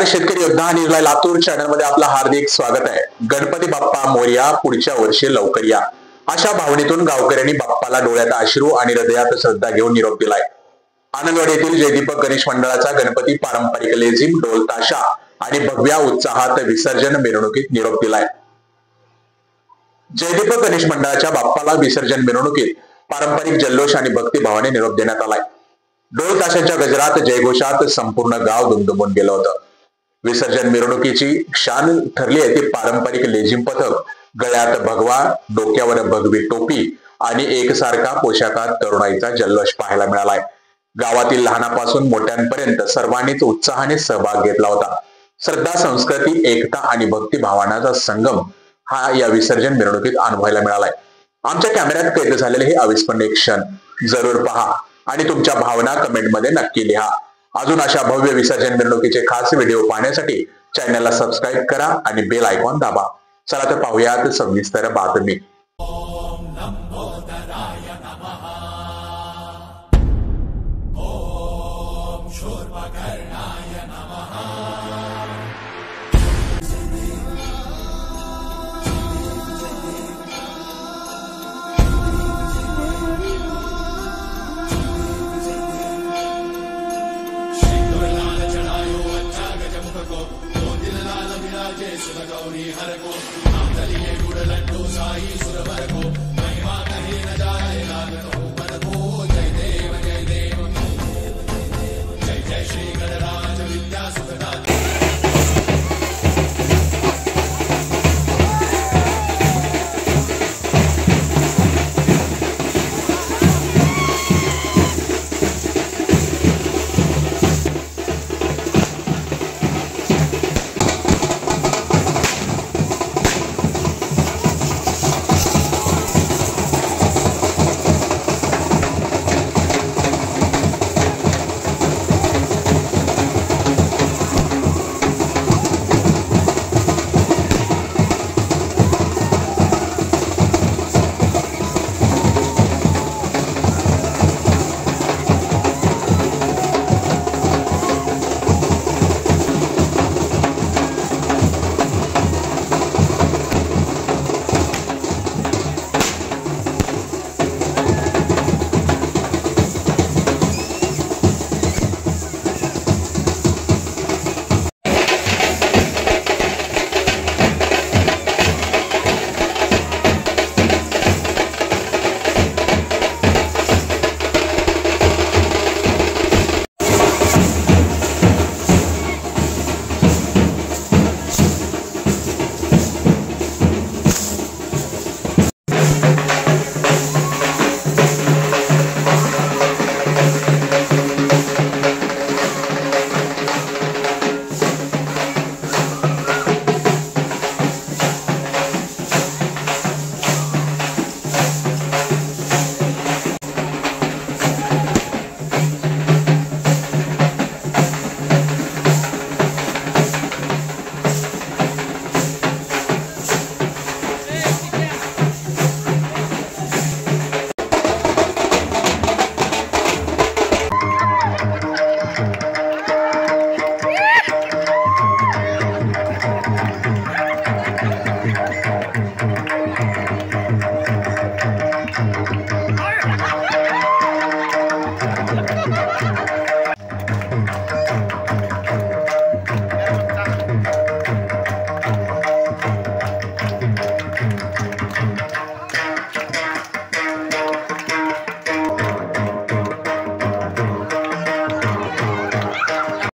शेतकरी योद्धा आणि लातूर चॅनल मध्ये आपलं हार्दिक स्वागत आहे। गणपती बाप्पा मोरया, पुढच्या वर्षी लवकर या, अशा भावनेतून गावकऱ्यांनी बाप्पाला डोळ्यात अश्रू आणि हृदयात श्रद्धा घेऊन निरोप दिलाय। आनंदवाडी येथील जयदीपक गणेश मंडळाचा गणपती पारंपरिक लेझिम, ढोल ताशा आणि भव्य उत्साहात विसर्जन मिरवणुकीत निरोप दिलाय। जयदीपक गणेश मंडळाच्या बाप्पाला विसर्जन मिरवणुकीत पारंपरिक जल्लोष आणि भक्तिभावाने निरोप देण्यात आलाय। ढोल ताशांच्या गजरात, जयघोषात संपूर्ण गाव दुमदुमून गेलं होतं। विसर्जन मिरवणुकीची शान ठरली आहे ती पारंपरिक लेझिम पथक, गळ्यात भगवा, डोक्यावर भगवी टोपी आणि एकसारखा पोशाखात तरुणाईचा जल्लोष पाहायला मिळालाय। गावातील लहानापासून मोठ्यांपर्यंत सर्वांनीच उत्साहाने सहभाग घेतला होता। श्रद्धा, संस्कृती, एकता आणि भक्तिभावनाचा संगम हा या विसर्जन मिरवणुकीत अनुभवायला मिळालाय। आमच्या कॅमेऱ्यात कैद झालेले हे अविस्मरणीय क्षण जरूर पहा आणि तुमच्या भावना कमेंटमध्ये नक्की लिहा। अजून अशा भव्य विसर्जन मिरवणुकीचे खास व्हिडिओ पाहण्यासाठी चॅनलला सबस्क्राईब करा आणि बेल आयकॉन दाबा। चला तर पाहूयात सविस्तर बातमी। गौरी हर को नामदलिए गुड़ लड्डू साई सुरवर को महिमा कहीं न जाए लागत हो पर को जय देव जय देव जय जय श्री गणराज।